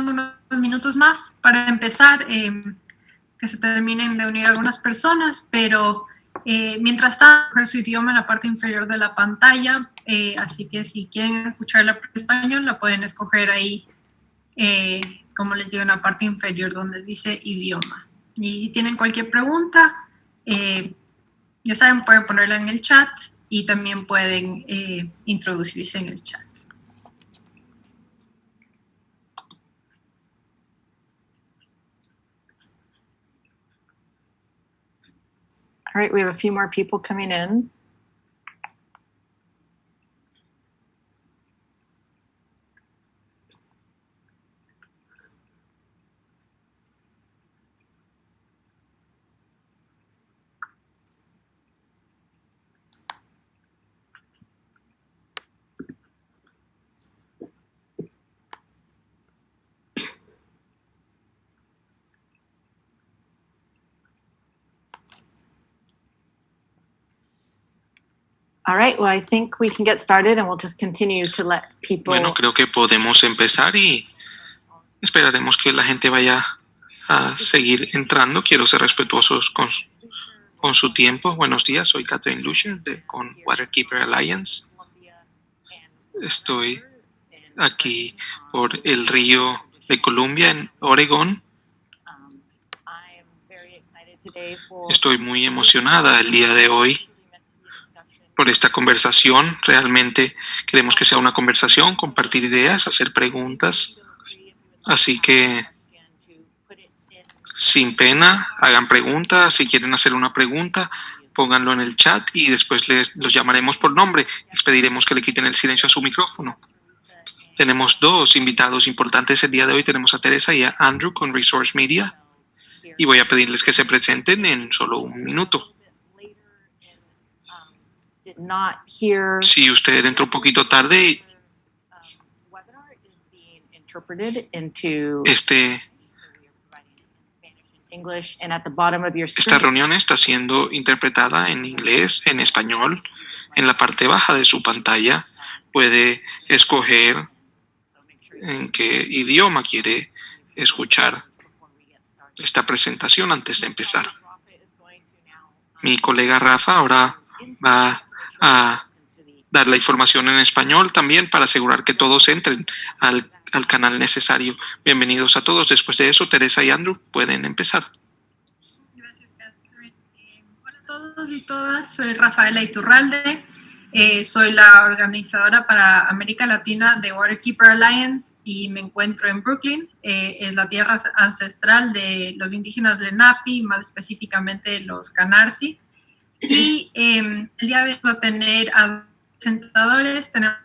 dando unos minutos más para empezar, que se terminen de unir algunas personas, pero mientras tanto, coger su idioma en la parte inferior de la pantalla, así que si quieren escuchar la parte español, la pueden escoger ahí, como les digo, en la parte inferior donde dice idioma. Y si tienen cualquier pregunta, ya saben, pueden ponerla en el chat y también pueden introducirse en el chat. All right, we have a few more people coming in. All right, well, I think we can get started and we'll just continue to let people... Bueno, creo que podemos empezar y esperaremos que la gente vaya a seguir entrando. Quiero ser respetuosos con su tiempo. Buenos días, soy Catherine Lucier con Waterkeeper Alliance. Estoy aquí por el río de Columbia en Oregón. Estoy muy emocionada el día de hoy por esta conversación. Realmente queremos que sea una conversación, compartir ideas, hacer preguntas. Así que, sin pena, hagan preguntas. Si quieren hacer una pregunta, pónganlo en el chat y después los llamaremos por nombre. Les pediremos que le quiten el silencio a su micrófono. Tenemos dos invitados importantes el día de hoy. Tenemos a Teresa y a Andrew con Resource Media. Y voy a pedirles que se presenten en solo un minuto. Si usted entró un poquito tarde, esta reunión está siendo interpretada en inglés, en español. En la parte baja de su pantalla puede escoger en qué idioma quiere escuchar esta presentación antes de empezar. Mi colega Rafa ahora va a dar la información en español también para asegurar que todos entren al canal necesario. Bienvenidos a todos. Después de eso, Teresa y Andrew pueden empezar. Gracias, Catherine. Hola a todos y todas. Soy Rafaela Iturralde. Soy la organizadora para América Latina de Waterkeeper Alliance y me encuentro en Brooklyn. Es la tierra ancestral de los indígenas Lenape, más específicamente los Canarsie. Y el día de hoy vamos a tener a presentadores, tenemos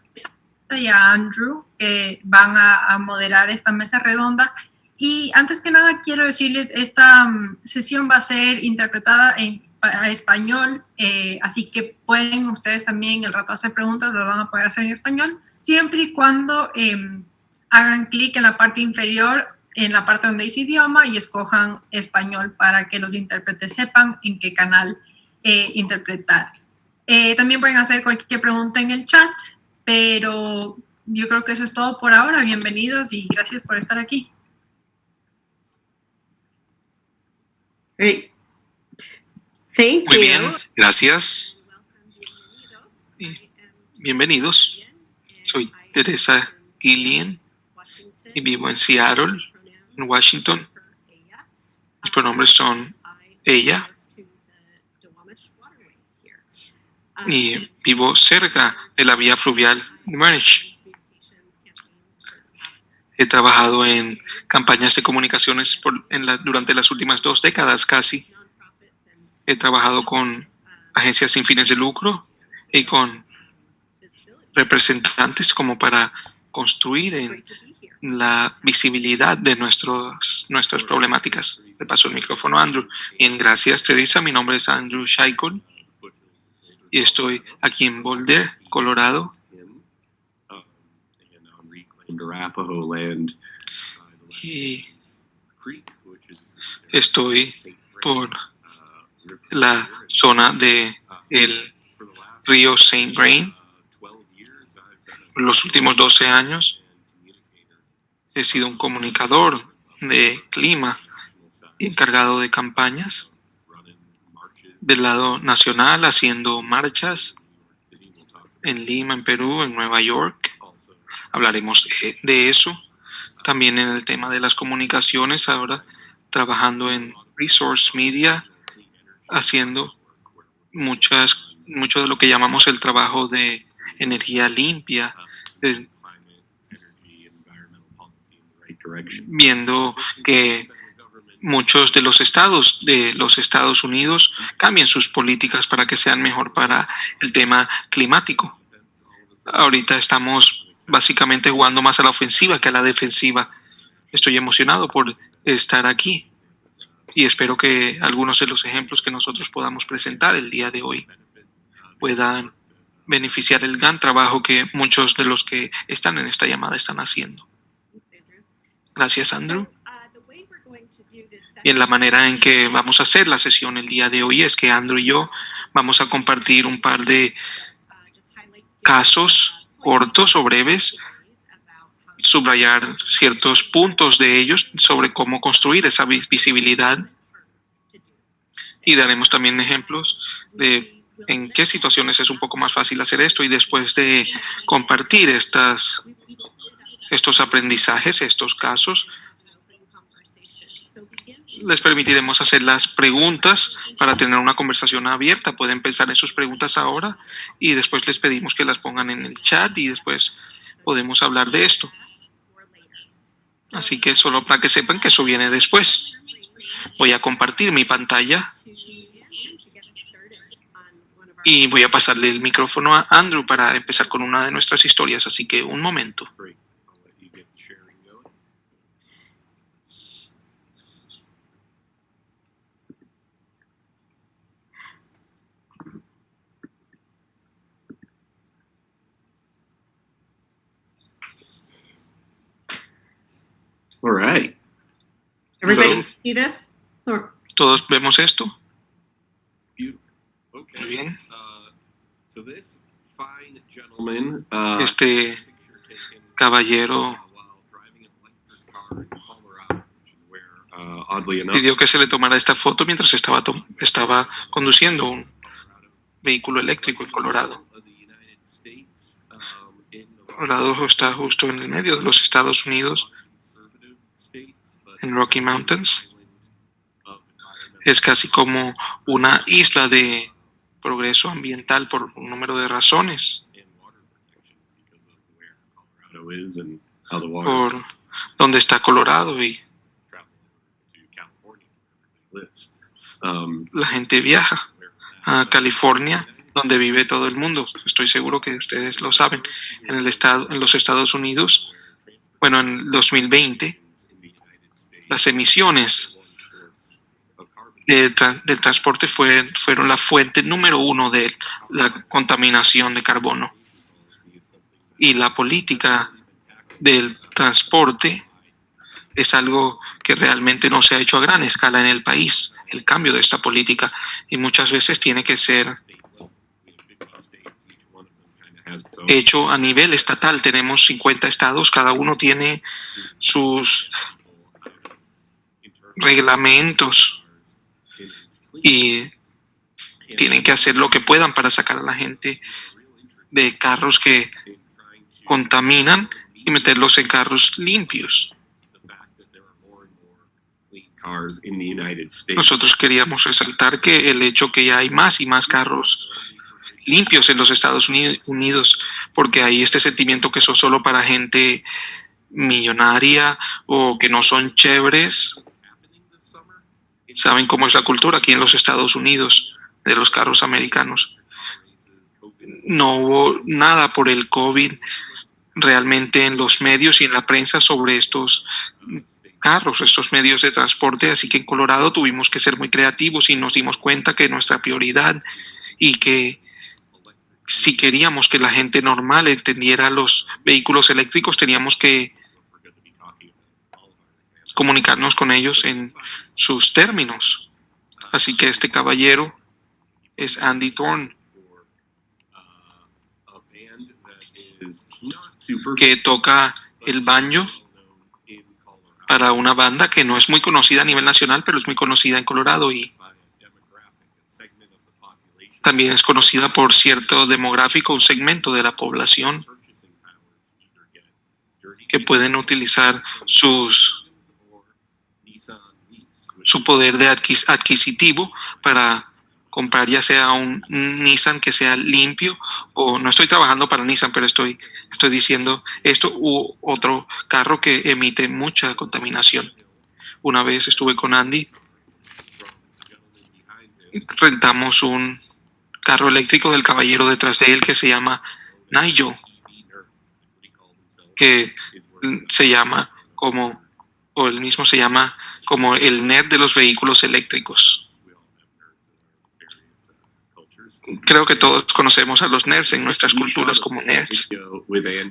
a Andrew, que van a moderar esta mesa redonda. Y antes que nada quiero decirles, esta sesión va a ser interpretada a español, así que pueden ustedes también el rato hacer preguntas, lo van a poder hacer en español, siempre y cuando hagan clic en la parte inferior, en la parte donde dice idioma, y escojan español para que los intérpretes sepan en qué canal interpretar. También pueden hacer cualquier pregunta en el chat, pero yo creo que eso es todo por ahora. Bienvenidos y gracias por estar aquí. Great. Thank Muy you. bien, gracias. Bienvenidos. Soy Teresa Gillian y vivo en Seattle, en Washington. Mis pronombres son ella. Y vivo cerca de la vía fluvial Merch. He trabajado en campañas de comunicaciones durante las últimas 2 décadas casi. He trabajado con agencias sin fines de lucro y con representantes como para construir en la visibilidad de nuestras problemáticas. Le paso el micrófono a Andrew. Bien, gracias, Teresa. Mi nombre es Andrew Shaikon y estoy aquí en Boulder, Colorado. Y estoy por la zona de el río St. Vrain. Por los últimos 12 años He sido un comunicador de clima y encargado de campañas del lado nacional, haciendo marchas en Lima, en Perú, en Nueva York. Hablaremos de eso. También en el tema de las comunicaciones, ahora trabajando en Resource Media, haciendo mucho de lo que llamamos el trabajo de energía limpia, viendo que muchos de los Estados Unidos cambien sus políticas para que sean mejor para el tema climático. Ahorita estamos básicamente jugando más a la ofensiva que a la defensiva. Estoy emocionado por estar aquí y espero que algunos de los ejemplos que nosotros podamos presentar el día de hoy puedan beneficiar el gran trabajo que muchos de los que están en esta llamada están haciendo. Gracias, Andrew. Y en la manera en que vamos a hacer la sesión el día de hoy es que Andrew y yo vamos a compartir un par de casos cortos o breves, subrayar ciertos puntos de ellos sobre cómo construir esa visibilidad y daremos también ejemplos de en qué situaciones es un poco más fácil hacer esto, y después de compartir estos aprendizajes, estos casos, les permitiremos hacer las preguntas para tener una conversación abierta. Pueden pensar en sus preguntas ahora y después les pedimos que las pongan en el chat y después podemos hablar de esto. Así que solo para que sepan que eso viene después. Voy a compartir mi pantalla y voy a pasarle el micrófono a Andrew para empezar con una de nuestras historias. Así que un momento. All right. Everybody see this? Or- ¿Todos vemos esto? Okay. Muy bien. So this fine gentleman, Este caballero pidió que se le tomara esta foto mientras estaba conduciendo un vehículo eléctrico en Colorado. Colorado está justo en el medio de los Estados Unidos, en Rocky Mountains. Es casi como una isla de progreso ambiental por un número de razones. Por donde está Colorado y la gente viaja a California, donde vive todo el mundo. Estoy seguro que ustedes lo saben. En los Estados Unidos, bueno, en 2020, las emisiones del transporte fueron la fuente número 1 de la contaminación de carbono. Y la política del transporte es algo que realmente no se ha hecho a gran escala en el país, el cambio de esta política, y muchas veces tiene que ser hecho a nivel estatal. Tenemos 50 estados, cada uno tiene sus reglamentos y tienen que hacer lo que puedan para sacar a la gente de carros que contaminan y meterlos en carros limpios. Nosotros queríamos resaltar que el hecho que ya hay más y más carros limpios en los Estados Unidos, porque hay este sentimiento que son solo para gente millonaria o que no son chéveres. Saben cómo es la cultura aquí en los Estados Unidos de los carros americanos. No hubo nada por el COVID realmente en los medios y en la prensa sobre estos carros, estos medios de transporte, así que en Colorado tuvimos que ser muy creativos y nos dimos cuenta que nuestra prioridad y que si queríamos que la gente normal entendiera los vehículos eléctricos, teníamos que comunicarnos con ellos en sus términos. Así que este caballero es Andy Thorne, que toca el banjo para una banda que no es muy conocida a nivel nacional, pero es muy conocida en Colorado y también es conocida por cierto demográfico, un segmento de la población que pueden utilizar su poder de adquisitivo para comprar ya sea un Nissan que sea limpio, o no estoy trabajando para Nissan, pero estoy diciendo esto, u otro carro que emite mucha contaminación. Una vez estuve con Andy, rentamos un carro eléctrico del caballero detrás de él que se llama Nigel, que se llama como, o él mismo se llama como el nerd de los vehículos eléctricos. Creo que todos conocemos a los nerds en nuestras culturas como nerds.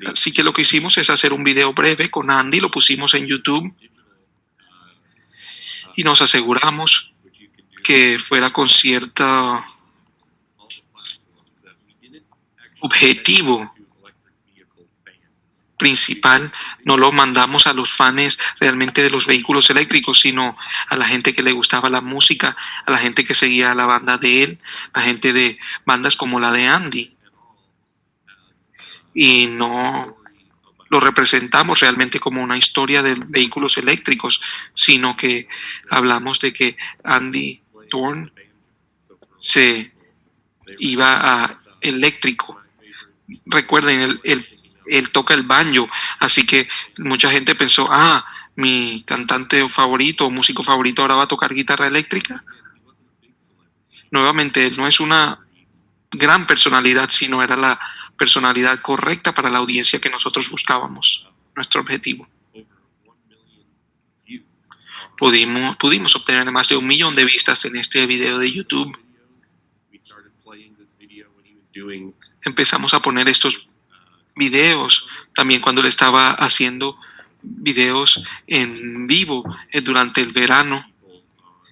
Así que lo que hicimos es hacer un video breve con Andy, lo pusimos en YouTube y nos aseguramos que fuera con cierto objetivo principal. No lo mandamos a los fans realmente de los vehículos eléctricos, sino a la gente que le gustaba la música, a la gente que seguía a la banda de él, a gente de bandas como la de Andy. Y no lo representamos realmente como una historia de vehículos eléctricos, sino que hablamos de que Andy Thorne se iba a eléctrico. Recuerden, él toca el banjo, así que mucha gente pensó, mi cantante favorito o músico favorito ahora va a tocar guitarra eléctrica. Nuevamente, él no es una gran personalidad, sino era la personalidad correcta para la audiencia que nosotros buscábamos, nuestro objetivo. Pudimos obtener más de 1 millón de vistas en este video de YouTube. Empezamos a poner estos videos también cuando él estaba haciendo videos en vivo durante el verano,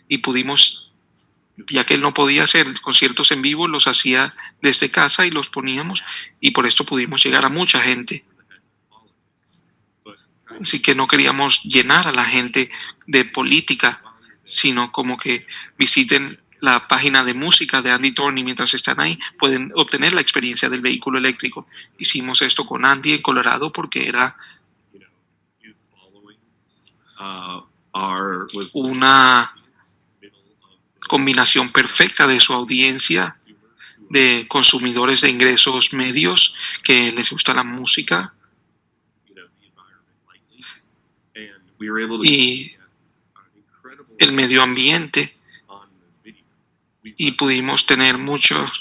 y pudimos, ya que él no podía hacer conciertos en vivo, los hacía desde casa y los poníamos, y por esto pudimos llegar a mucha gente. Así que no queríamos llenar a la gente de política, sino como que visiten la página de música de Andy Thorne y mientras están ahí pueden obtener la experiencia del vehículo eléctrico. Hicimos esto con Andy en Colorado porque era una combinación perfecta de su audiencia de consumidores de ingresos medios que les gusta la música y el medio ambiente, y pudimos tener muchas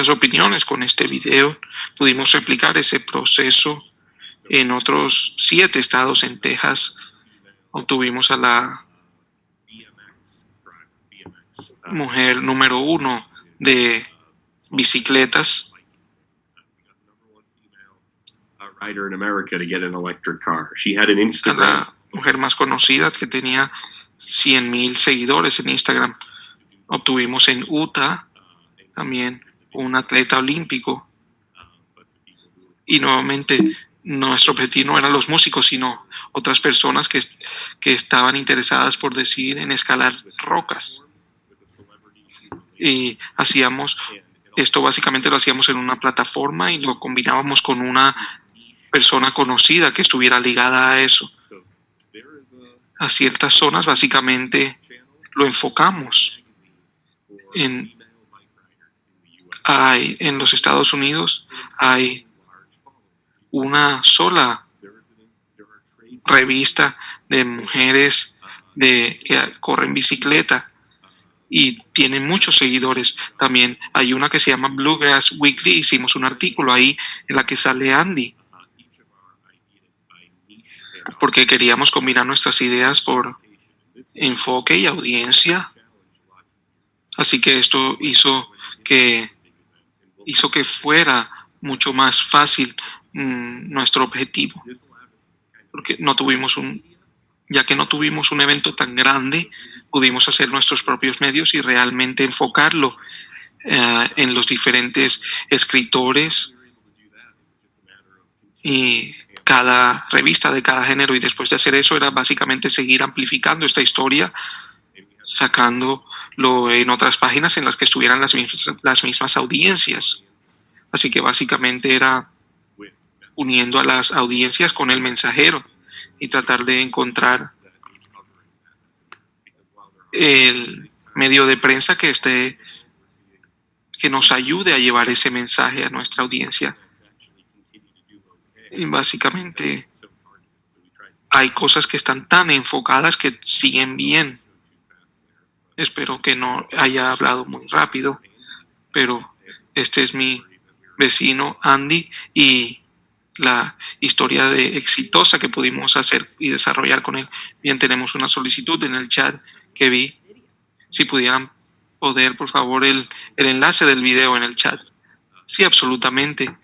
opiniones con este video. Pudimos replicar ese proceso en otros 7 estados. En Texas obtuvimos a la mujer número 1 de bicicletas, a la mujer más conocida que tenía 100,000 seguidores en Instagram. Obtuvimos en Utah también un atleta olímpico. Y nuevamente nuestro objetivo no eran los músicos, sino otras personas que estaban interesadas, por decir, en escalar rocas. Y hacíamos esto, básicamente lo hacíamos en una plataforma y lo combinábamos con una persona conocida que estuviera ligada a eso. A ciertas zonas básicamente lo enfocamos. En los Estados Unidos hay una sola revista de mujeres que corren bicicleta y tienen muchos seguidores. También hay una que se llama Bluegrass Weekly. Hicimos un artículo ahí en la que sale Andy, porque queríamos combinar nuestras ideas por enfoque y audiencia. Así que esto hizo que fuera mucho más fácil nuestro objetivo, porque ya que no tuvimos un evento tan grande, pudimos hacer nuestros propios medios y realmente enfocarlo en los diferentes escritores y cada revista de cada género, y después de hacer eso era básicamente seguir amplificando esta historia, sacándolo en otras páginas en las que estuvieran las mismas audiencias. Así que básicamente era uniendo a las audiencias con el mensajero y tratar de encontrar el medio de prensa que nos ayude a llevar ese mensaje a nuestra audiencia. Y básicamente hay cosas que están tan enfocadas que siguen bien. Espero que no haya hablado muy rápido, pero este es mi vecino Andy y la historia exitosa que pudimos hacer y desarrollar con él. Bien, tenemos una solicitud en el chat que vi. Si pudieran poner, por favor, el enlace del video en el chat. Sí, absolutamente.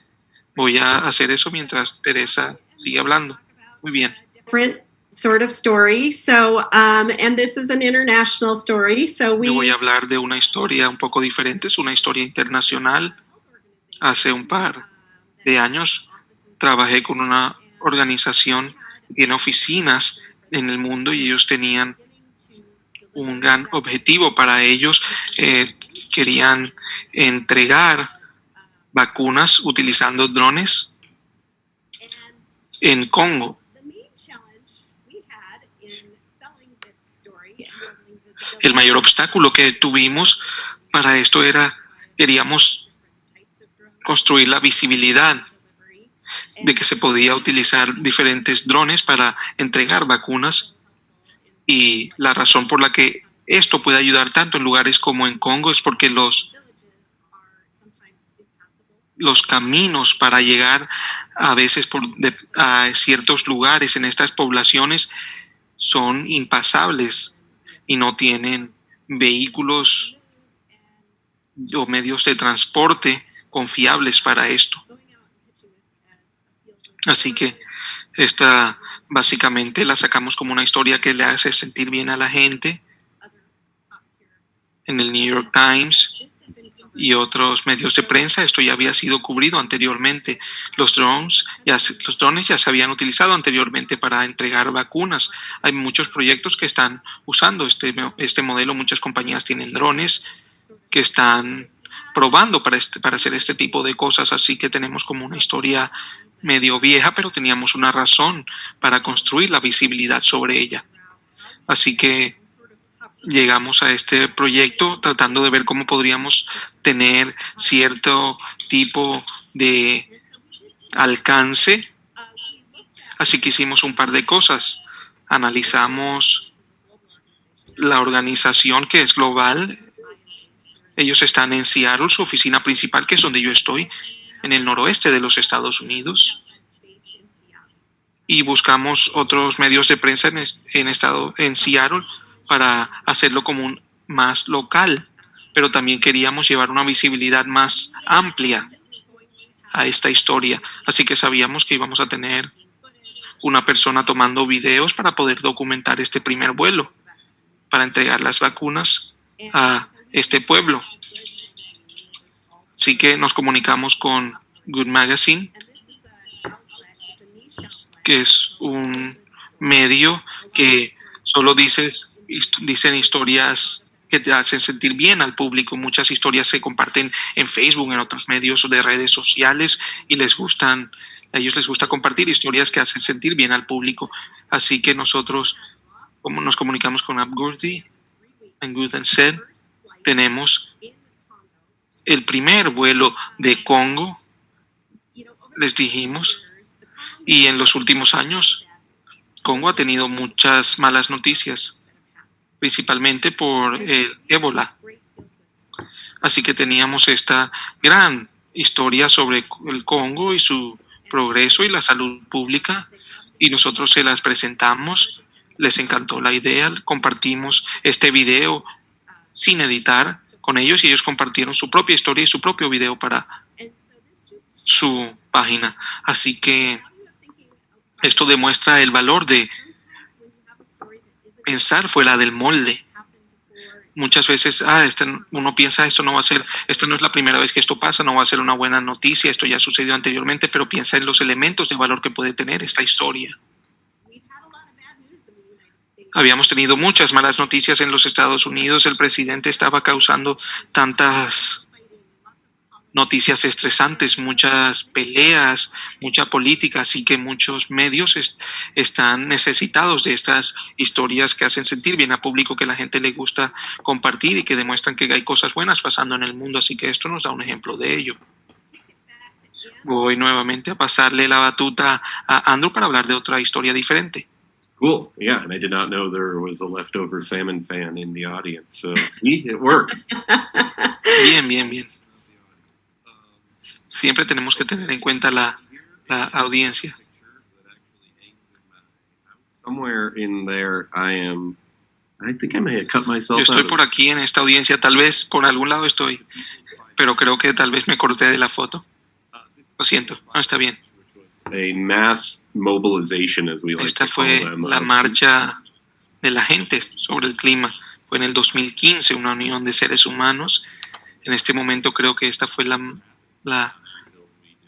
Voy a hacer eso mientras Teresa sigue hablando. Muy bien. Different sort of story. So, and this is an international story. So Yo voy a hablar de una historia un poco diferente. Es una historia internacional. Hace un par de años trabajé con una organización que tiene oficinas en el mundo y ellos tenían un gran objetivo para ellos. Querían entregar vacunas utilizando drones en Congo. El mayor obstáculo que tuvimos para esto era, queríamos construir la visibilidad de que se podía utilizar diferentes drones para entregar vacunas, y la razón por la que esto puede ayudar tanto en lugares como en Congo es porque los caminos para llegar a veces a ciertos lugares en estas poblaciones son impasables y no tienen vehículos o medios de transporte confiables para esto. Así que esta básicamente la sacamos como una historia que le hace sentir bien a la gente. En el New York Times y otros medios de prensa esto ya había sido cubrido anteriormente. Los drones ya se habían utilizado anteriormente para entregar vacunas. Hay muchos proyectos que están usando este modelo. Muchas compañías tienen drones que están probando para hacer este tipo de cosas. Así que tenemos como una historia medio vieja, pero teníamos una razón para construir la visibilidad sobre ella. Así que llegamos a este proyecto tratando de ver cómo podríamos tener cierto tipo de alcance. Así que hicimos un par de cosas. Analizamos la organización, que es global. Ellos están en Seattle, su oficina principal, que es donde yo estoy, en el noroeste de los Estados Unidos. Y buscamos otros medios de prensa en Seattle para hacerlo como más local, pero también queríamos llevar una visibilidad más amplia a esta historia. Así que sabíamos que íbamos a tener una persona tomando videos para poder documentar este primer vuelo, para entregar las vacunas a este pueblo. Así que nos comunicamos con Good Magazine, que es un medio que solo dicen historias que te hacen sentir bien al público. Muchas historias se comparten en Facebook, en otros medios de redes sociales, y a ellos les gusta compartir historias que hacen sentir bien al público. Así que nosotros, como nos comunicamos con Abgurdi en Good and Said, tenemos el primer vuelo de Congo, les dijimos, y en los últimos años Congo ha tenido muchas malas noticias, principalmente por el ébola. Así que teníamos esta gran historia sobre el Congo y su progreso y la salud pública, y nosotros se las presentamos. Les encantó la idea, compartimos este video sin editar con ellos, y ellos compartieron su propia historia y su propio video para su página. Así que esto demuestra el valor de pensar fuera del molde. muchas veces, uno piensa, esto no es la primera vez que esto pasa, no va a ser una buena noticia, esto ya sucedió anteriormente, pero piensa en los elementos de valor que puede tener esta historia. Habíamos tenido muchas malas noticias en los Estados Unidos, el presidente estaba causando tantas noticias estresantes, muchas peleas, mucha política, así que muchos medios están necesitados de estas historias que hacen sentir bien al público, que la gente le gusta compartir y que demuestran que hay cosas buenas pasando en el mundo, así que esto nos da un ejemplo de ello. Voy nuevamente a pasarle la batuta a Andrew para hablar de otra historia diferente. Cool. Yeah, and I did not know there was a leftover salmon fan in the audience. So, see, it works. Bien, bien, bien. Siempre tenemos que tener en cuenta la audiencia. Somewhere in there, I think I may have cut myself Yo estoy out. por aquí en esta audiencia, tal vez por algún lado estoy, pero creo que tal vez me corté de la foto. Lo siento, no está bien. A mass mobilization, as we like Esta to call fue them. la marcha de la gente sobre el clima. Fue en el 2015, una unión de seres humanos. En este momento creo que esta fue la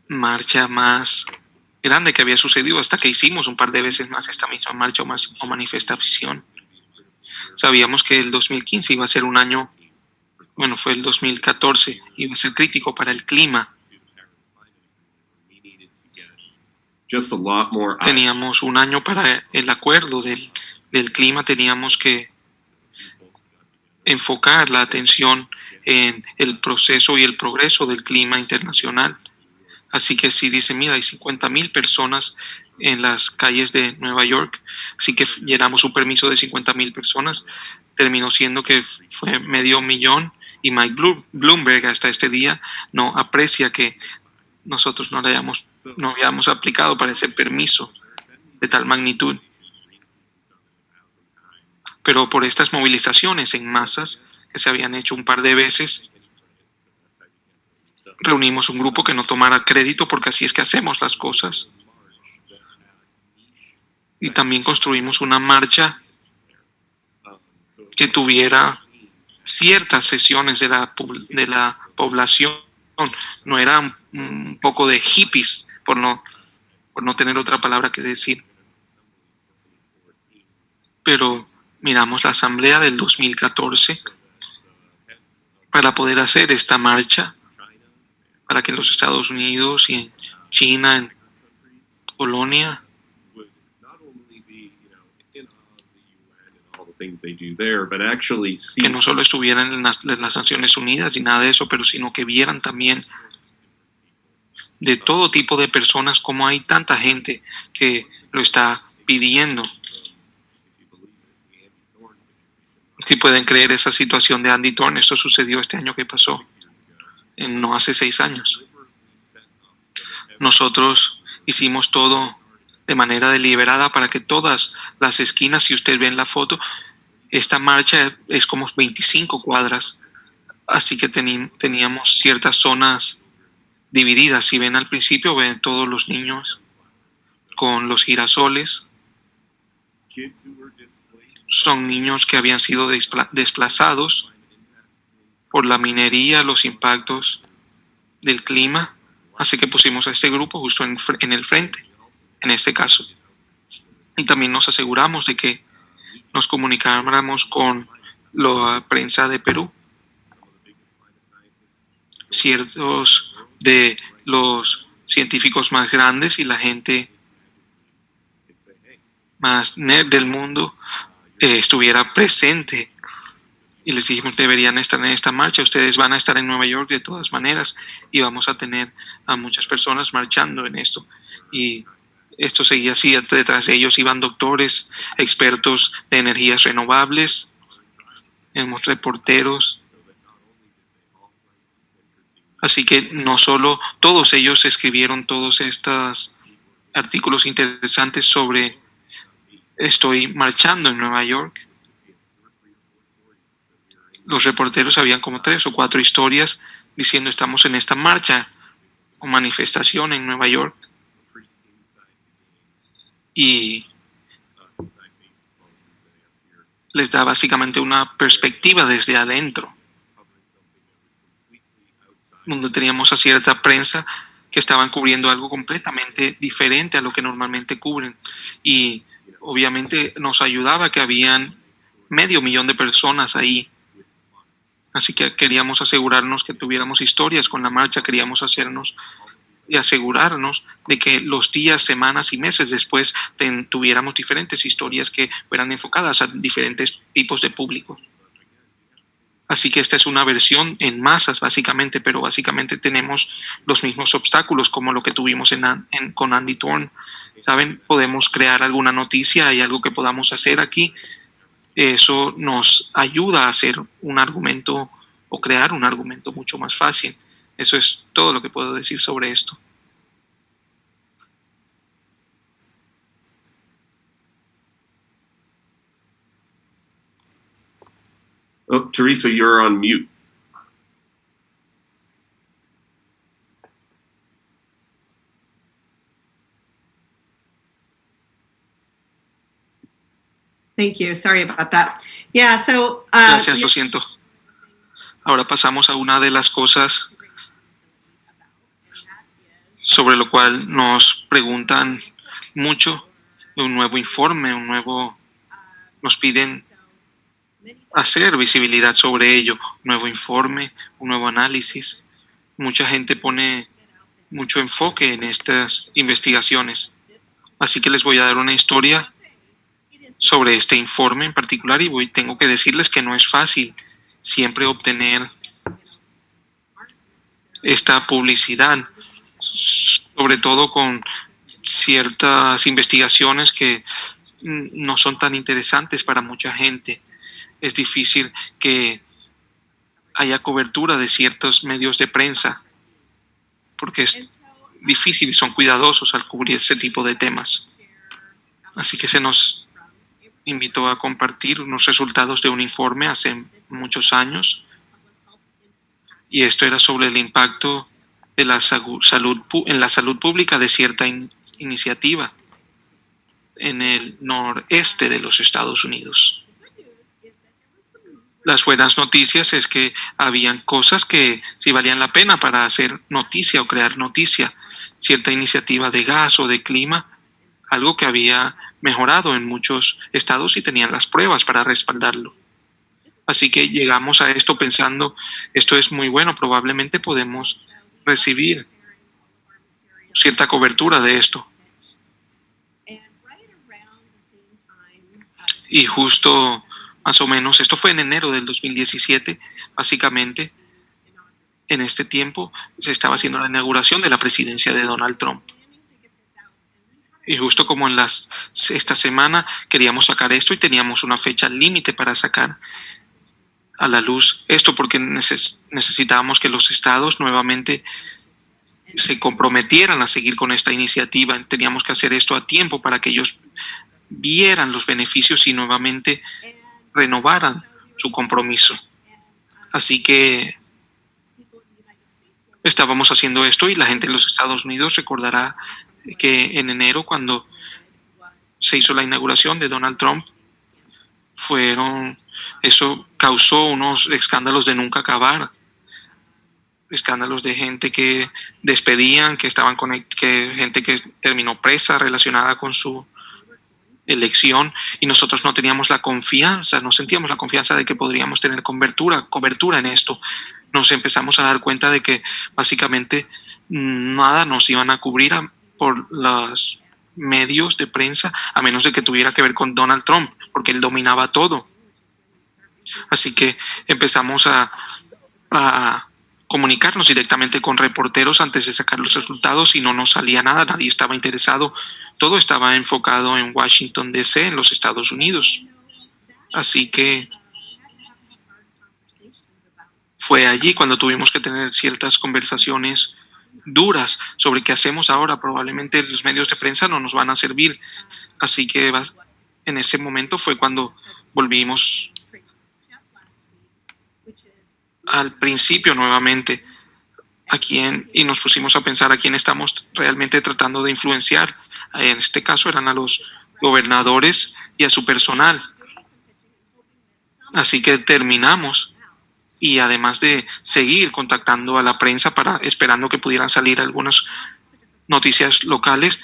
marcha más grande que había sucedido, hasta que hicimos un par de veces más esta misma marcha o manifestación. Sabíamos que el 2015 iba a ser un año, bueno, fue el 2014, iba a ser crítico para el clima. Just a lot more. Teníamos un año para el acuerdo del clima, teníamos que enfocar la atención en el proceso y el progreso del clima internacional. Así que si dice, mira, hay 50,000 personas en las calles de Nueva York, así que llenamos un permiso de 50,000 personas, terminó siendo que fue 500,000, y Mike Bloomberg hasta este día no aprecia que nosotros no habíamos aplicado para ese permiso de tal magnitud. Pero por estas movilizaciones en masas que se habían hecho un par de veces, reunimos un grupo que no tomara crédito, porque así es que hacemos las cosas. Y también construimos una marcha que tuviera ciertas sesiones de la población. No era un poco de hippies, por no tener otra palabra que decir. Pero miramos la asamblea del 2014 para poder hacer esta marcha, para que en los Estados Unidos y en China, en Polonia, que no solo estuvieran en las Naciones Unidas y nada de eso, pero sino que vieran también de todo tipo de personas, como hay tanta gente que lo está pidiendo. Si pueden creer esa situación de Andy Thorne, esto sucedió este año que pasó, no hace 6 años. Nosotros hicimos todo de manera deliberada para que todas las esquinas, si usted ve en la foto, esta marcha es como 25 cuadras, así que teníamos ciertas zonas divididas. Si ven al principio, ven todos los niños con los girasoles. Son niños que habían sido desplazados por la minería, los impactos del clima. Así que pusimos a este grupo justo en el frente, en este caso. Y también nos aseguramos de que nos comunicáramos con la prensa de Perú. Ciertos de los científicos más grandes y la gente más nerd del mundo estuviera presente, y les dijimos deberían estar en esta marcha, ustedes van a estar en Nueva York de todas maneras y vamos a tener a muchas personas marchando en esto. Y esto seguía así, detrás de ellos iban doctores, expertos de energías renovables, tenemos reporteros. Así que no solo todos ellos escribieron todos estos artículos interesantes sobre estoy marchando en Nueva York. Los reporteros habían como 3 o 4 historias diciendo estamos en esta marcha o manifestación en Nueva York. Y les da básicamente una perspectiva desde adentro, donde teníamos a cierta prensa que estaban cubriendo algo completamente diferente a lo que normalmente cubren. Y obviamente nos ayudaba que habían 500,000 de personas ahí. Así que queríamos asegurarnos que tuviéramos historias con la marcha, queríamos hacernos y asegurarnos de que los días, semanas y meses después tuviéramos diferentes historias que fueran enfocadas a diferentes tipos de público. Así que esta es una versión en masas, básicamente, pero básicamente tenemos los mismos obstáculos como lo que tuvimos con Andy Thorne. ¿Saben? Podemos crear alguna noticia, hay algo que podamos hacer aquí. Eso nos ayuda a hacer un argumento o crear un argumento mucho más fácil. Eso es todo lo que puedo decir sobre esto. Oh, Teresa, you're on mute. Thank you. Sorry about that. Yeah, so Gracias, lo siento. Ahora pasamos a una de las cosas sobre lo cual nos preguntan mucho, un nuevo informe, nos piden hacer visibilidad sobre ello, un nuevo informe, un nuevo análisis. Mucha gente pone mucho enfoque en estas investigaciones. Así que les voy a dar una historia sobre este informe en particular y tengo que decirles que no es fácil siempre obtener esta publicidad, sobre todo con ciertas investigaciones que no son tan interesantes para mucha gente. Es difícil que haya cobertura de ciertos medios de prensa porque es difícil y son cuidadosos al cubrir ese tipo de temas. Así que se nos invitó a compartir unos resultados de un informe hace muchos años y esto era sobre el impacto de la salud pública de cierta iniciativa en el noreste de los Estados Unidos. Las buenas noticias es que habían cosas que sí valían la pena para hacer noticia o crear noticia. Cierta iniciativa de gas o de clima, algo que había mejorado en muchos estados y tenían las pruebas para respaldarlo. Así que llegamos a esto pensando, esto es muy bueno, probablemente podemos recibir cierta cobertura de esto. Y justo más o menos, esto fue en enero del 2017, básicamente, en este tiempo se estaba haciendo la inauguración de la presidencia de Donald Trump. Y justo como esta semana queríamos sacar esto y teníamos una fecha límite para sacar a la luz esto porque necesitábamos que los estados nuevamente se comprometieran a seguir con esta iniciativa. Teníamos que hacer esto a tiempo para que ellos vieran los beneficios y nuevamente renovaran su compromiso. Así que estábamos haciendo esto y la gente en los Estados Unidos recordará que en enero, cuando se hizo la inauguración de Donald Trump, eso causó unos escándalos de nunca acabar. Escándalos de gente que despedían, gente que terminó presa relacionada con su elección y nosotros no teníamos la confianza, no sentíamos la confianza de que podríamos tener cobertura en esto. Nos empezamos a dar cuenta de que básicamente nada nos iban a cubrir por los medios de prensa a menos de que tuviera que ver con Donald Trump, porque él dominaba todo. Así que empezamos a comunicarnos directamente con reporteros antes de sacar los resultados y no nos salía nada, nadie estaba interesado. Todo estaba enfocado en Washington, D.C., en los Estados Unidos. Así que fue allí cuando tuvimos que tener ciertas conversaciones duras sobre qué hacemos ahora. Probablemente los medios de prensa no nos van a servir. Así que en ese momento fue cuando volvimos al principio nuevamente y nos pusimos a pensar a quién estamos realmente tratando de influenciar. En este caso eran a los gobernadores y a su personal. Así que terminamos y además de seguir contactando a la prensa esperando que pudieran salir algunas noticias locales,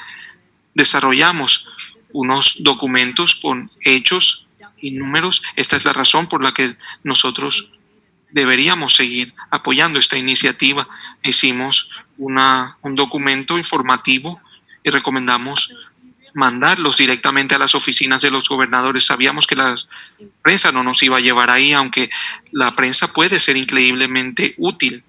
desarrollamos unos documentos con hechos y números. Esta es la razón por la que nosotros deberíamos seguir apoyando esta iniciativa. Hicimos un documento informativo y recomendamos mandarlos directamente a las oficinas de los gobernadores. Sabíamos que la prensa no nos iba a llevar ahí, aunque la prensa puede ser increíblemente útil,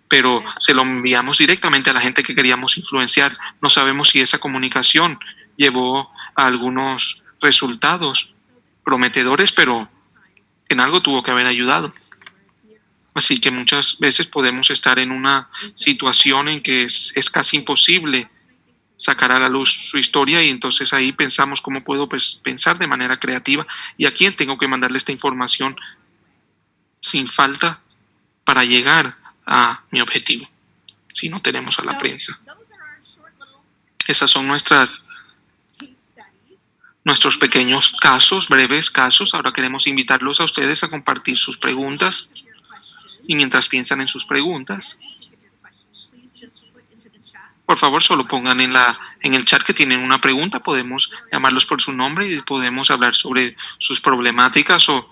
pero se lo enviamos directamente a la gente que queríamos influenciar. No sabemos si esa comunicación llevó a algunos resultados prometedores, pero en algo tuvo que haber ayudado. Así que muchas veces podemos estar en una situación en que es casi imposible sacar a la luz su historia, y entonces ahí pensamos cómo puedo pensar de manera creativa y a quién tengo que mandarle esta información sin falta para llegar a mi objetivo, si no tenemos a la prensa. Esas son nuestros pequeños casos, breves casos. Ahora queremos invitarlos a ustedes a compartir sus preguntas, y mientras piensan en sus preguntas, por favor, solo pongan en el chat que tienen una pregunta. Podemos llamarlos por su nombre y podemos hablar sobre sus problemáticas o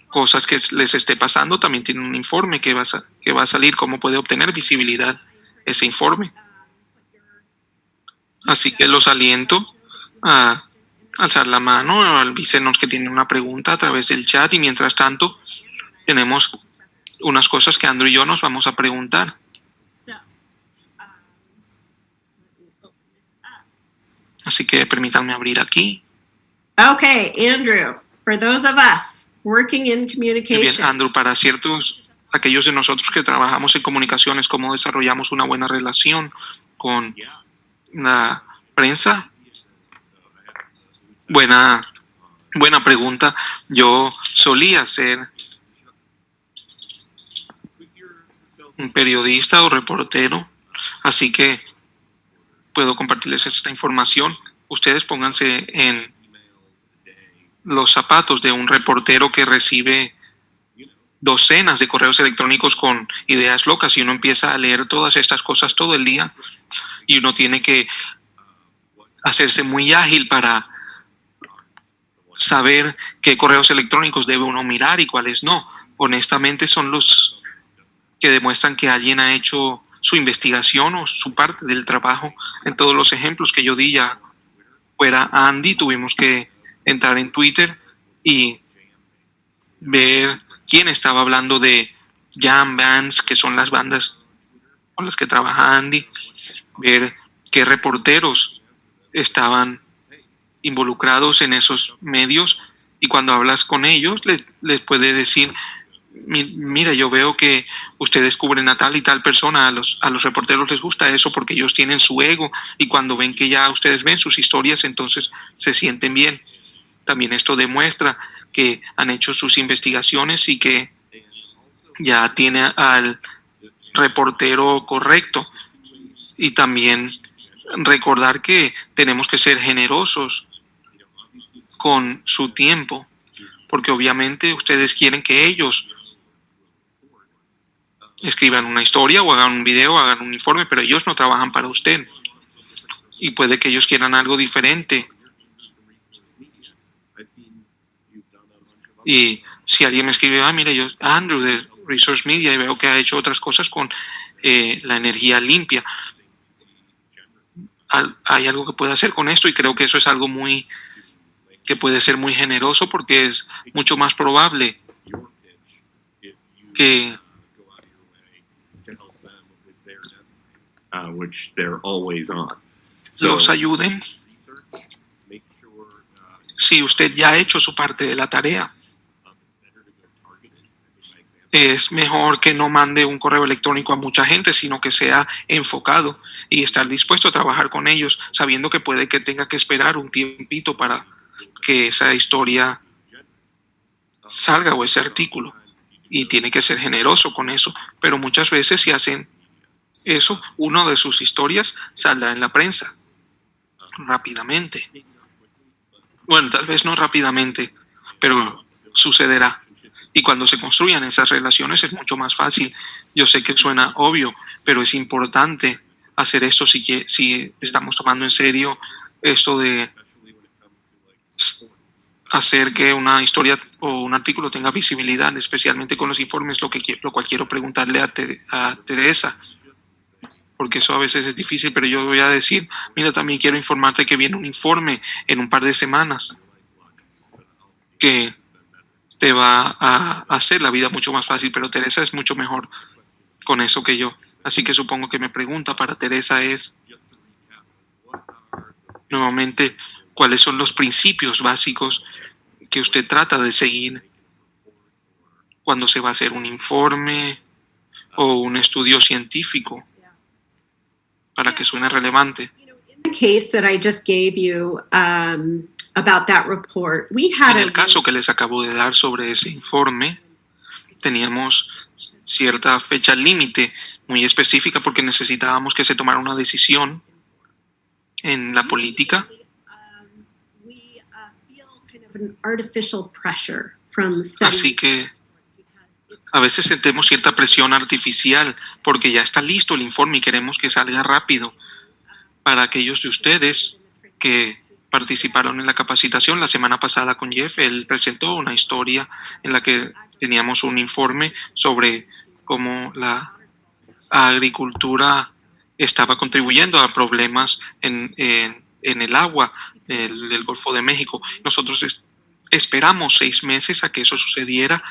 cosas que les esté pasando. También tienen un informe que va a salir, cómo puede obtener visibilidad ese informe. Así que los aliento a alzar la mano o avísenos que tienen una pregunta a través del chat, y mientras tanto tenemos unas cosas que Andrew y yo nos vamos a preguntar. Así que permítanme abrir aquí. Okay, Andrew, for those of us working in Muy communication. bien, Andrew, para aquellos de nosotros que trabajamos en comunicaciones, ¿cómo desarrollamos una buena relación con la prensa? Buena pregunta. Yo solía ser un periodista o reportero, así que puedo compartirles esta información. Ustedes pónganse en los zapatos de un reportero que recibe docenas de correos electrónicos con ideas locas, y uno empieza a leer todas estas cosas todo el día, y uno tiene que hacerse muy ágil para saber qué correos electrónicos debe uno mirar y cuáles no. Honestamente, son los que demuestran que alguien ha hecho su investigación o su parte del trabajo. En todos los ejemplos que yo di, ya fuera Andy, tuvimos que entrar en Twitter y ver quién estaba hablando de jam bands, que son las bandas con las que trabaja Andy, ver qué reporteros estaban involucrados en esos medios, y cuando hablas con ellos les puede decir: mira, yo veo que ustedes cubren a tal y tal persona, a los reporteros les gusta eso porque ellos tienen su ego, y cuando ven que ya ustedes ven sus historias, entonces se sienten bien. También esto demuestra que han hecho sus investigaciones y que ya tiene al reportero correcto. Y también recordar que tenemos que ser generosos con su tiempo, porque obviamente ustedes quieren que ellos escriban una historia o hagan un video o hagan un informe, pero ellos no trabajan para usted, y puede que ellos quieran algo diferente. Y si alguien me escribe: mira, yo Andrew de Resource Media, y veo que ha hecho otras cosas con la energía limpia, hay algo que puede hacer con esto, y creo que eso es algo que puede ser muy generoso, porque es mucho más probable que which they're always on. los ayuden si usted ya ha hecho su parte de la tarea. Es mejor que no mande un correo electrónico a mucha gente, sino que sea enfocado y estar dispuesto a trabajar con ellos, sabiendo que puede que tenga que esperar un tiempito para que esa historia salga o ese artículo, y tiene que ser generoso con eso. Pero muchas veces, si hacen eso, una de sus historias saldrá en la prensa rápidamente. Bueno, tal vez no rápidamente, pero sucederá. Y cuando se construyan esas relaciones es mucho más fácil. Yo sé que suena obvio, pero es importante hacer esto si estamos tomando en serio esto de hacer que una historia o un artículo tenga visibilidad, especialmente con los informes, lo cual quiero preguntarle a Teresa, porque eso a veces es difícil, pero yo voy a decir, mira, también quiero informarte que viene un informe en un par de semanas que te va a hacer la vida mucho más fácil, pero Teresa es mucho mejor con eso que yo. Así que supongo que mi pregunta para Teresa es, nuevamente, ¿cuáles son los principios básicos que usted trata de seguir cuando se va a hacer un informe o un estudio científico para que suene relevante? In the case that I just gave you about that report, we had En el caso que les acabo de dar sobre ese informe, teníamos cierta fecha límite muy específica porque necesitábamos que se tomara una decisión en la política. we feel kind of an artificial pressure from studying. Así que a veces sentimos cierta presión artificial porque ya está listo el informe y queremos que salga rápido. Para aquellos de ustedes que participaron en la capacitación la semana pasada con Jeff, él presentó una historia en la que teníamos un informe sobre cómo la agricultura estaba contribuyendo a problemas en el agua del Golfo de México. Nosotros esperamos 6 meses a que eso sucediera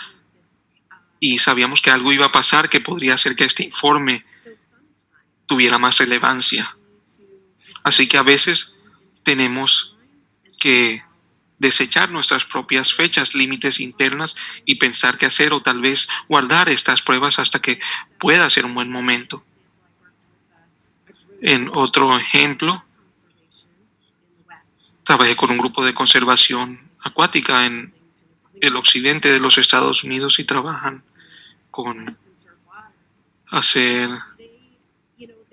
y sabíamos que algo iba a pasar que podría hacer que este informe tuviera más relevancia. Así que a veces tenemos que desechar nuestras propias fechas, límites internas y pensar qué hacer o tal vez guardar estas pruebas hasta que pueda ser un buen momento. En otro ejemplo, trabajé con un grupo de conservación acuática en el occidente de los Estados Unidos y trabajan con hacer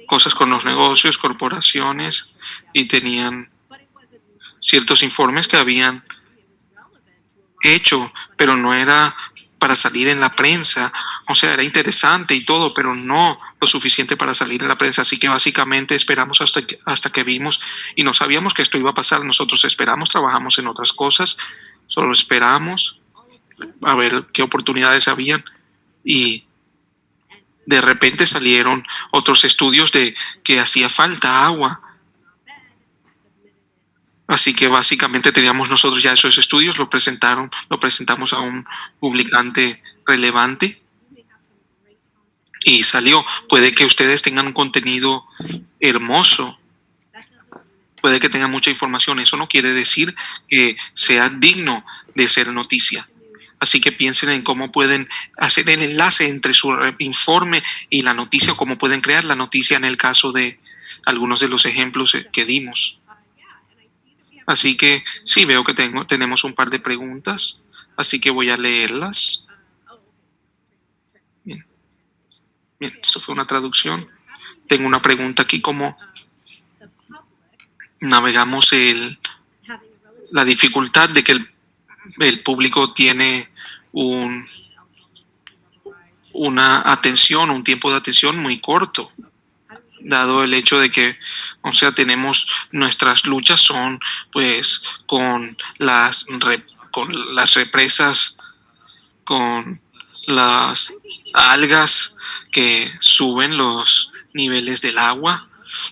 cosas con los negocios, corporaciones, y tenían ciertos informes que habían hecho, pero no era para salir en la prensa. O sea, era interesante y todo, pero no lo suficiente para salir en la prensa. Así que básicamente esperamos hasta que vimos y no sabíamos que esto iba a pasar. Nosotros esperamos, trabajamos en otras cosas, solo esperamos a ver qué oportunidades habían y de repente salieron otros estudios de que hacía falta agua. Así que básicamente teníamos nosotros ya esos estudios, lo presentamos a un publicante relevante y salió. Puede que ustedes tengan un contenido hermoso, puede que tengan mucha información, eso no quiere decir que sea digno de ser noticia. Así que piensen en cómo pueden hacer el enlace entre su informe y la noticia, o cómo pueden crear la noticia en el caso de algunos de los ejemplos que dimos. Así que sí, veo que tenemos un par de preguntas, así que voy a leerlas. Bien, esto fue una traducción. Tengo una pregunta aquí, ¿cómo navegamos la dificultad de que el público tiene una atención, un tiempo de atención muy corto, dado el hecho de que, o sea, tenemos nuestras luchas son pues con las represas, con las algas que suben los niveles del agua.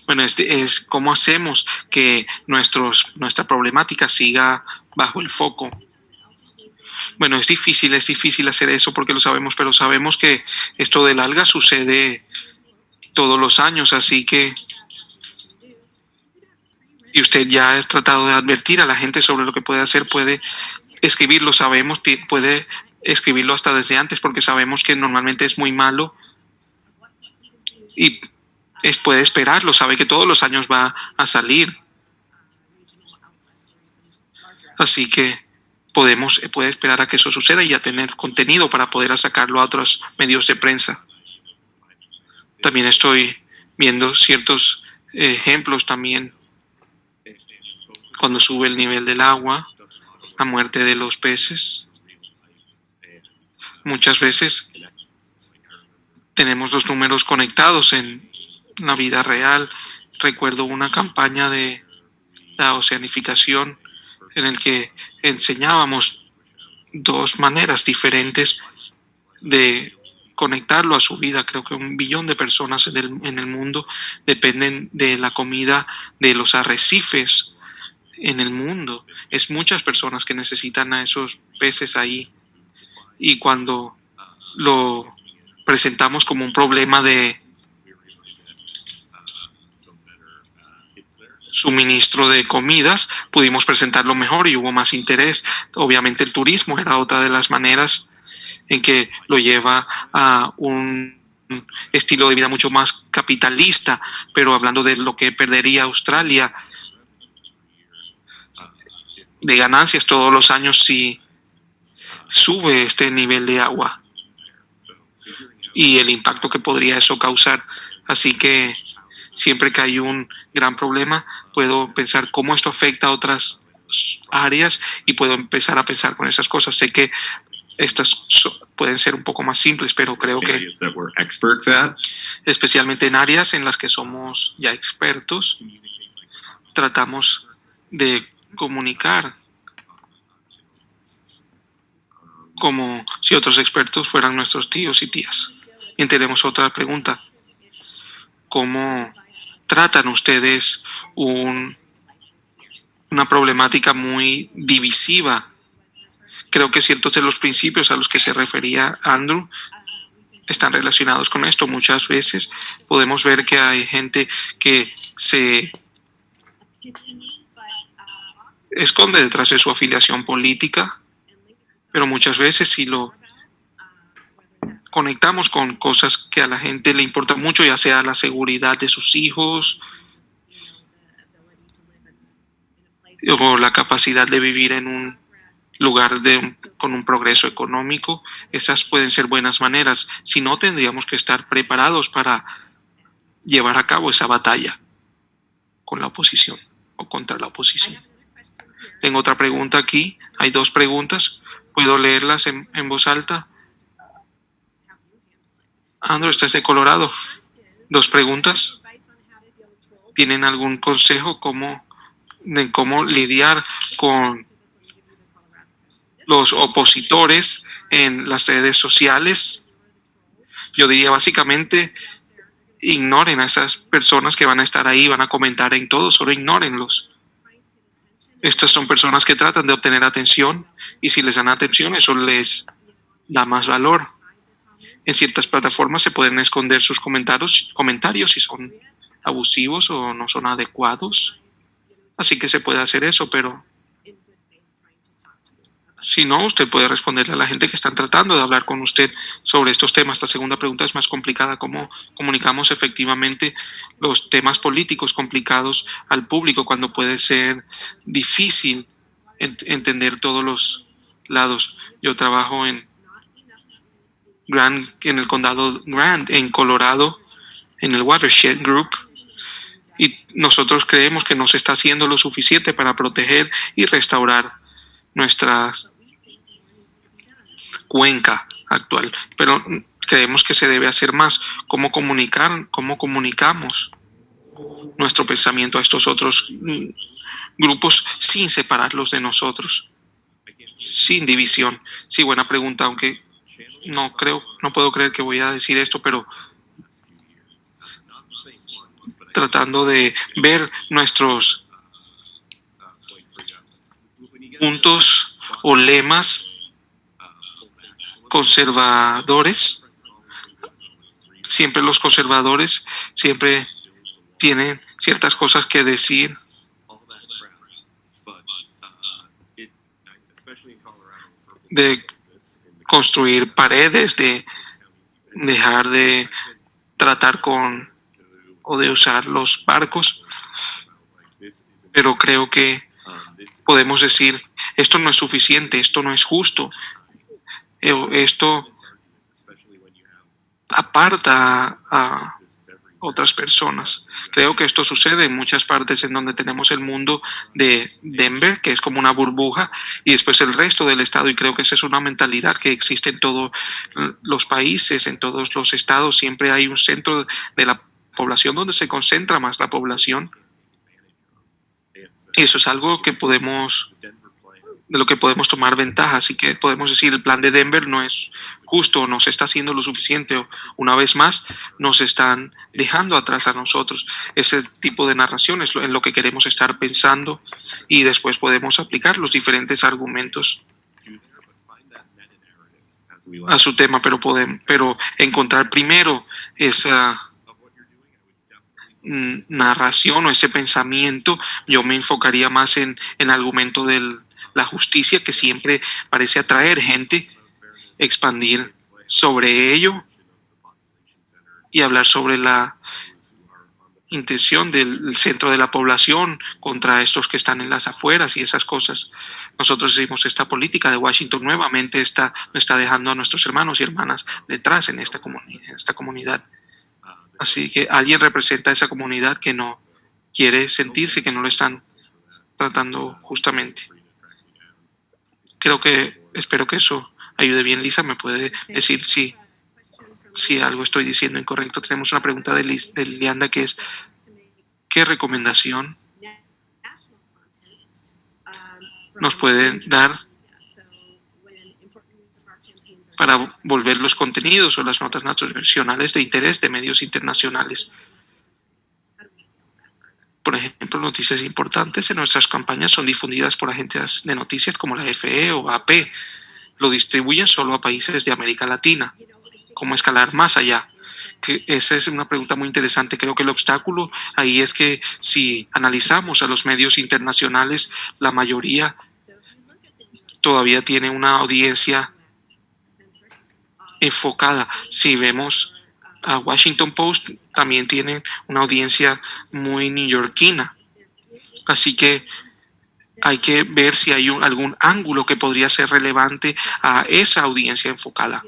Bueno, es cómo hacemos que nuestra problemática siga bajo el foco. Bueno, es difícil hacer eso porque lo sabemos, pero sabemos que esto del alga sucede todos los años, así que y usted ya ha tratado de advertir a la gente sobre lo que puede hacer, puede escribirlo, sabemos, puede escribirlo hasta desde antes porque sabemos que normalmente es muy malo y puede esperarlo, sabe que todos los años va a salir. Así que puede esperar a que eso suceda y ya tener contenido para poder sacarlo a otros medios de prensa. También estoy viendo ciertos ejemplos también cuando sube el nivel del agua, la muerte de los peces. Muchas veces tenemos los números conectados en la vida real. Recuerdo una campaña de la oceanificación en el que enseñábamos dos maneras diferentes de conectarlo a su vida. Creo que 1 billón de personas en el mundo dependen de la comida de los arrecifes en el mundo. Es muchas personas que necesitan a esos peces ahí. Y cuando lo presentamos como un problema de suministro de comidas, pudimos presentarlo mejor y hubo más interés. Obviamente el turismo era otra de las maneras en que lo lleva a un estilo de vida mucho más capitalista, pero hablando de lo que perdería Australia de ganancias todos los años si sube este nivel de agua y el impacto que podría eso causar. Así que siempre que hay un gran problema, puedo pensar cómo esto afecta a otras áreas y puedo empezar a pensar con esas cosas. Sé que estas pueden ser un poco más simples, pero creo que Areas that we're experts at. especialmente en áreas en las que somos ya expertos, tratamos de comunicar como si otros expertos fueran nuestros tíos y tías. Y tenemos otra pregunta. ¿Cómo tratan ustedes una problemática muy divisiva? Creo que ciertos de los principios a los que se refería Andrew están relacionados con esto. Muchas veces podemos ver que hay gente que se esconde detrás de su afiliación política, pero muchas veces si lo conectamos con cosas que a la gente le importa mucho, ya sea la seguridad de sus hijos o la capacidad de vivir en un lugar con un progreso económico, esas pueden ser buenas maneras. Si no, tendríamos que estar preparados para llevar a cabo esa batalla con la oposición o contra la oposición. Tengo otra pregunta aquí. Hay 2 preguntas. ¿Puedo leerlas en voz alta? Andrew, estás de Colorado. 2 preguntas. ¿Tienen algún consejo de cómo lidiar con los opositores en las redes sociales? Yo diría básicamente ignoren a esas personas que van a estar ahí, van a comentar en todo, solo ignórenlos. Estas son personas que tratan de obtener atención y si les dan atención eso les da más valor. En ciertas plataformas se pueden esconder sus comentarios si son abusivos o no son adecuados. Así que se puede hacer eso, pero si no, usted puede responderle a la gente que están tratando de hablar con usted sobre estos temas. La segunda pregunta es más complicada. ¿Cómo comunicamos efectivamente los temas políticos complicados al público cuando puede ser difícil entender todos los lados? Yo trabajo en el condado Grant, en Colorado, en el Watershed Group, y nosotros creemos que no se está haciendo lo suficiente para proteger y restaurar nuestra cuenca actual, pero creemos que se debe hacer más. ¿Cómo comunicamos nuestro pensamiento a estos otros grupos sin separarlos de nosotros, sin división? Sí, buena pregunta, aunque no puedo creer que voy a decir esto, pero tratando de ver nuestros puntos o lemas conservadores. Siempre los conservadores siempre tienen ciertas cosas que decir. De construir paredes, de dejar de tratar o de usar los barcos. Pero creo que podemos decir, esto no es suficiente, esto no es justo. Esto aparta a otras personas. Creo que esto sucede en muchas partes en donde tenemos el mundo de Denver, que es como una burbuja, y después el resto del estado, y creo que esa es una mentalidad que existe en todos los países, en todos los estados. Siempre hay un centro de la población donde se concentra más la población. Eso es algo que de lo que podemos tomar ventaja. Así que podemos decir, el plan de Denver no es justo, no se está haciendo lo suficiente, o una vez más nos están dejando atrás a nosotros. Ese tipo de narración es en lo que queremos estar pensando, y después podemos aplicar los diferentes argumentos a su tema, pero encontrar primero esa narración o ese pensamiento. Yo me enfocaría más en el argumento de la justicia, que siempre parece atraer gente, expandir sobre ello y hablar sobre la intención del centro de la población contra estos que están en las afueras y esas cosas. Nosotros decimos, esta política de Washington nuevamente está dejando a nuestros hermanos y hermanas detrás en esta comunidad. Así que alguien representa a esa comunidad que no quiere sentirse que no lo están tratando justamente. Espero que eso ayude bien. Lisa, ¿me puede decir si algo estoy diciendo incorrecto? Tenemos una pregunta de Lianda, que es, ¿qué recomendación nos pueden dar para volver los contenidos o las notas nacionales de interés de medios internacionales? Por ejemplo, noticias importantes en nuestras campañas son difundidas por agencias de noticias como la FE o AP. Lo distribuyen solo a países de América Latina. ¿Cómo escalar más allá? Esa es una pregunta muy interesante. Creo que el obstáculo ahí es que si analizamos a los medios internacionales, la mayoría todavía tiene una audiencia enfocada. Si vemos a Washington Post, también tiene una audiencia muy neoyorquina. Así que hay que ver si hay algún ángulo que podría ser relevante a esa audiencia enfocada,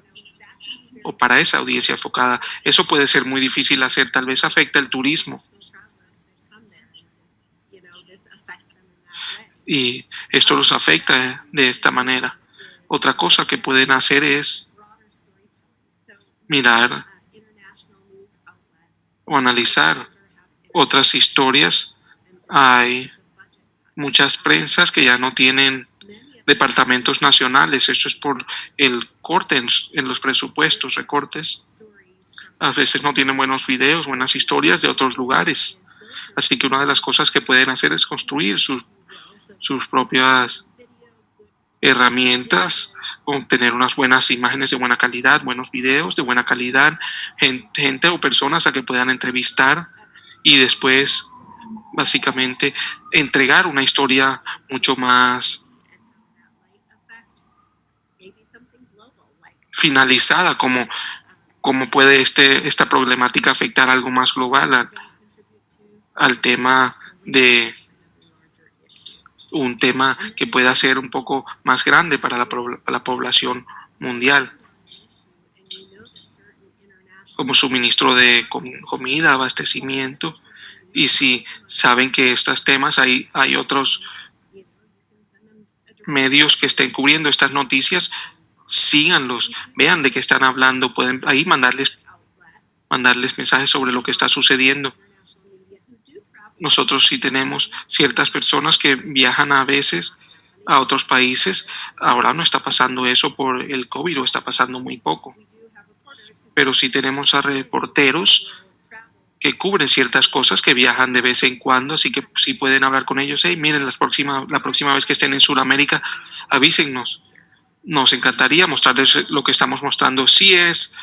o para esa audiencia enfocada. Eso puede ser muy difícil hacer, tal vez afecta el turismo. Y esto los afecta de esta manera. Otra cosa que pueden hacer es mirar o analizar otras historias. Hay muchas prensas que ya no tienen departamentos nacionales. Esto es por el corte en los presupuestos, recortes. A veces no tienen buenos videos, buenas historias de otros lugares. Así que una de las cosas que pueden hacer es construir sus propias herramientas, obtener unas buenas imágenes de buena calidad, buenos videos de buena calidad, gente o personas a que puedan entrevistar, y después básicamente entregar una historia mucho más finalizada, como puede esta problemática afectar algo más global al tema de un tema que pueda ser un poco más grande para la población mundial, como suministro de comida, abastecimiento. Y si saben que estos temas hay otros medios que estén cubriendo estas noticias, síganlos, vean de qué están hablando, pueden ahí mandarles mensajes sobre lo que está sucediendo. Nosotros sí tenemos ciertas personas que viajan a veces a otros países. Ahora no está pasando eso por el COVID, o está pasando muy poco. Pero sí tenemos a reporteros que cubren ciertas cosas, que viajan de vez en cuando, así que sí pueden hablar con ellos. Hey, miren, la próxima vez que estén en Sudamérica, avísennos. Nos encantaría mostrarles lo que estamos mostrando. Sí es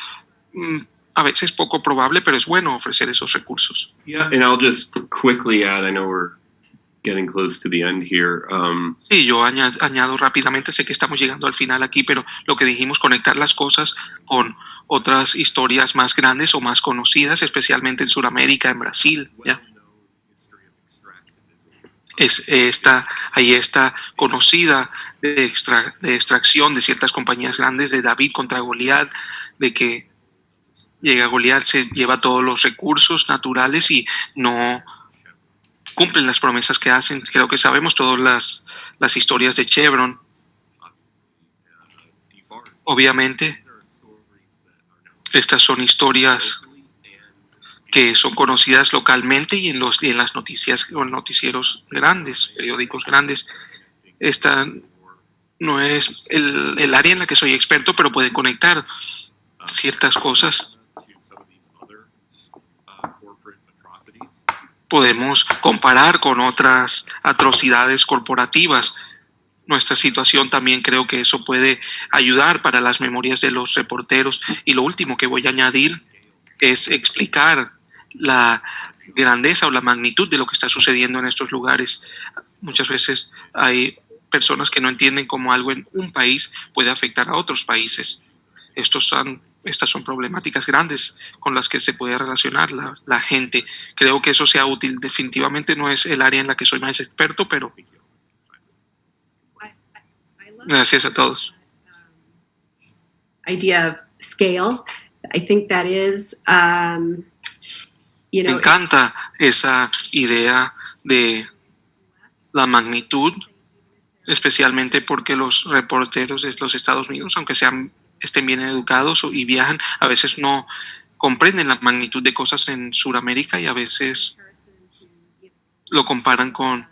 a veces poco probable, pero es bueno ofrecer esos recursos. Yeah, and I'll just quickly add, I know we're getting close to the end here. Sí, yo añado rápidamente, sé que estamos llegando al final aquí, pero lo que dijimos, conectar las cosas con otras historias más grandes o más conocidas, especialmente en Sudamérica, en Brasil, ¿ya? Ahí está conocida de extracción de ciertas compañías grandes, de David contra Goliat, de que llega Goliat, se lleva todos los recursos naturales y no cumplen las promesas que hacen. Creo que sabemos todas las historias de Chevron. Obviamente, estas son historias que son conocidas localmente y en las noticias o noticieros grandes, periódicos grandes. Esta no es el área en la que soy experto, pero puede conectar ciertas cosas. Podemos comparar con otras atrocidades corporativas. Nuestra situación también creo que eso puede ayudar para las memorias de los reporteros. Y lo último que voy a añadir es explicar la grandeza o la magnitud de lo que está sucediendo en estos lugares. Muchas veces hay personas que no entienden cómo algo en un país puede afectar a otros países. Estas son problemáticas grandes con las que se puede relacionar la gente. Creo que eso sea útil. Definitivamente no es el área en la que soy más experto, pero gracias a todos. Idea of scale. I think that is, Me encanta esa idea de la magnitud, especialmente porque los reporteros de los Estados Unidos, aunque estén bien educados y viajan, a veces no comprenden la magnitud de cosas en Sudamérica y a veces lo comparan con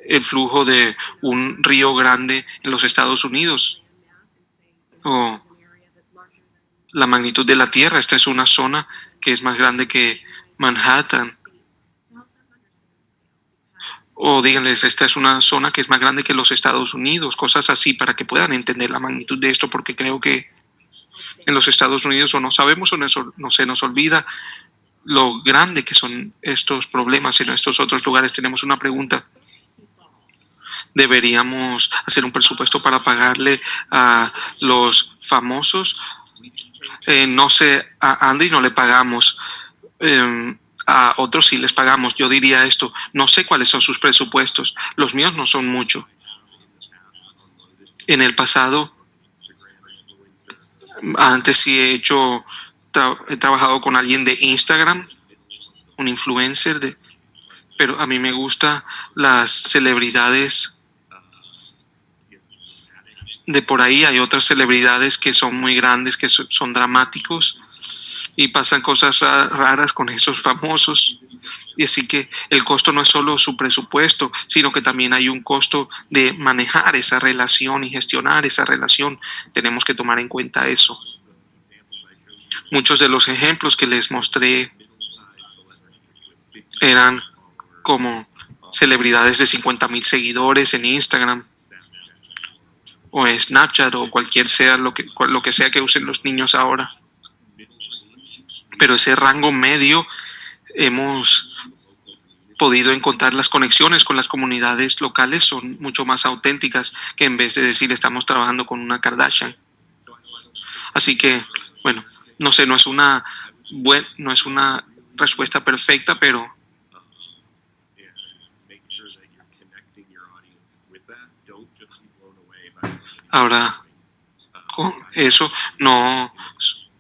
el flujo de un río grande en los Estados Unidos o la magnitud de la Tierra. Esta es una zona que es más grande que Manhattan. O díganles, esta es una zona que es más grande que los Estados Unidos. Cosas así para que puedan entender la magnitud de esto, porque creo que en los Estados Unidos o no sabemos o no se nos olvida lo grande que son estos problemas. En estos otros lugares tenemos una pregunta. ¿Deberíamos hacer un presupuesto para pagarle a los famosos? No sé, a Andy no le pagamos, a otros sí les pagamos. Yo diría esto, no sé cuáles son sus presupuestos, los míos no son mucho. En el pasado, antes sí he trabajado con alguien de Instagram, un influencer, pero a mí me gustan las celebridades de por ahí. Hay otras celebridades que son muy grandes, que son dramáticos y pasan cosas raras con esos famosos. Y así que el costo no es solo su presupuesto, sino que también hay un costo de manejar esa relación y gestionar esa relación. Tenemos que tomar en cuenta eso. Muchos de los ejemplos que les mostré eran como celebridades de 50,000 seguidores en Instagram o Snapchat o cualquier sea lo que sea que usen los niños ahora. Pero ese rango medio hemos podido encontrar las conexiones con las comunidades locales son mucho más auténticas que en vez de decir estamos trabajando con una Kardashian. Así que, bueno, no sé, no es una respuesta perfecta, pero ahora con eso no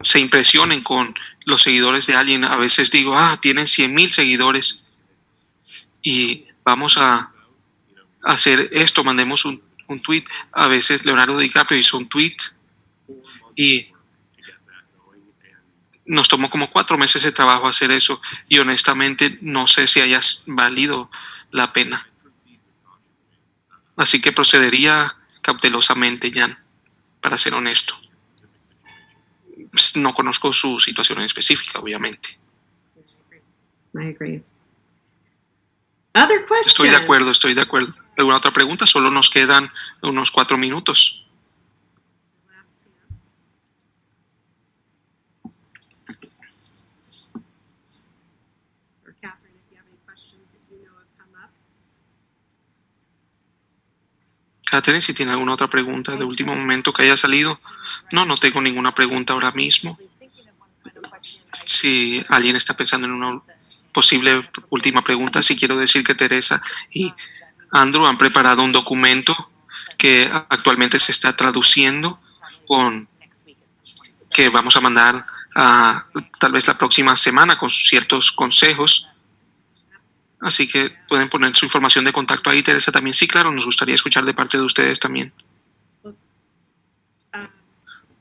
se impresionen con los seguidores de alguien. A veces digo, tienen 100,000 seguidores y vamos a hacer esto, mandemos un tweet. A veces Leonardo DiCaprio hizo un tweet y nos tomó como 4 meses de trabajo hacer eso y honestamente no sé si haya valido la pena. Así que procedería cautelosamente, Jan, para ser honesto. No conozco su situación en específica, obviamente. I agree. Other questions? Estoy de acuerdo. ¿Alguna otra pregunta? Solo nos quedan unos 4 minutos. Catherine, si tiene alguna otra pregunta de último momento que haya salido. No tengo ninguna pregunta ahora mismo. Si alguien está pensando en una posible última pregunta, sí quiero decir que Teresa y Andrew han preparado un documento que actualmente se está traduciendo que vamos a mandar tal vez la próxima semana con ciertos consejos. Así que pueden poner su información de contacto ahí, Teresa, también. Sí, claro, nos gustaría escuchar de parte de ustedes también.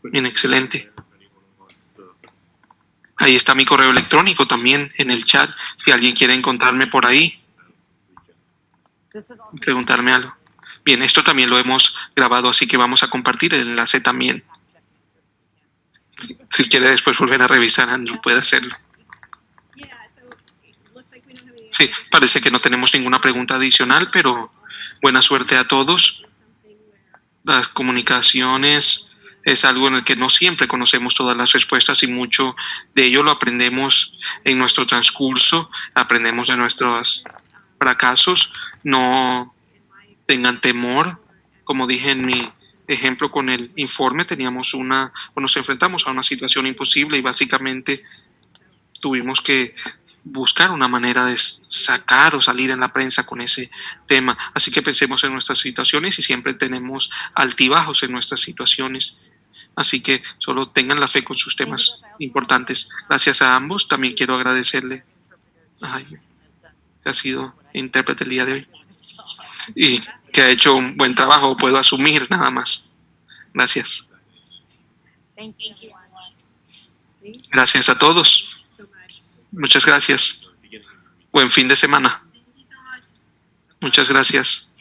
Bien, excelente. Ahí está mi correo electrónico también en el chat. Si alguien quiere encontrarme por ahí, preguntarme algo. Bien, esto también lo hemos grabado, así que vamos a compartir el enlace también. Si quiere después volver a revisar, Andrew puede hacerlo. Sí, parece que no tenemos ninguna pregunta adicional, pero buena suerte a todos. Las comunicaciones es algo en el que no siempre conocemos todas las respuestas y mucho de ello lo aprendemos en nuestro transcurso, aprendemos de nuestros fracasos. No tengan temor. Como dije en mi ejemplo con el informe, nos enfrentamos a una situación imposible y básicamente tuvimos que buscar una manera de sacar o salir en la prensa con ese tema. Así que pensemos en nuestras situaciones y siempre tenemos altibajos en nuestras situaciones. Así que solo tengan la fe con sus temas importantes. Gracias a ambos. También quiero agradecerle a Jaime, que ha sido intérprete el día de hoy y que ha hecho un buen trabajo. Puedo asumir nada más. Gracias. Gracias a todos. Muchas gracias. Buen fin de semana. Muchas gracias.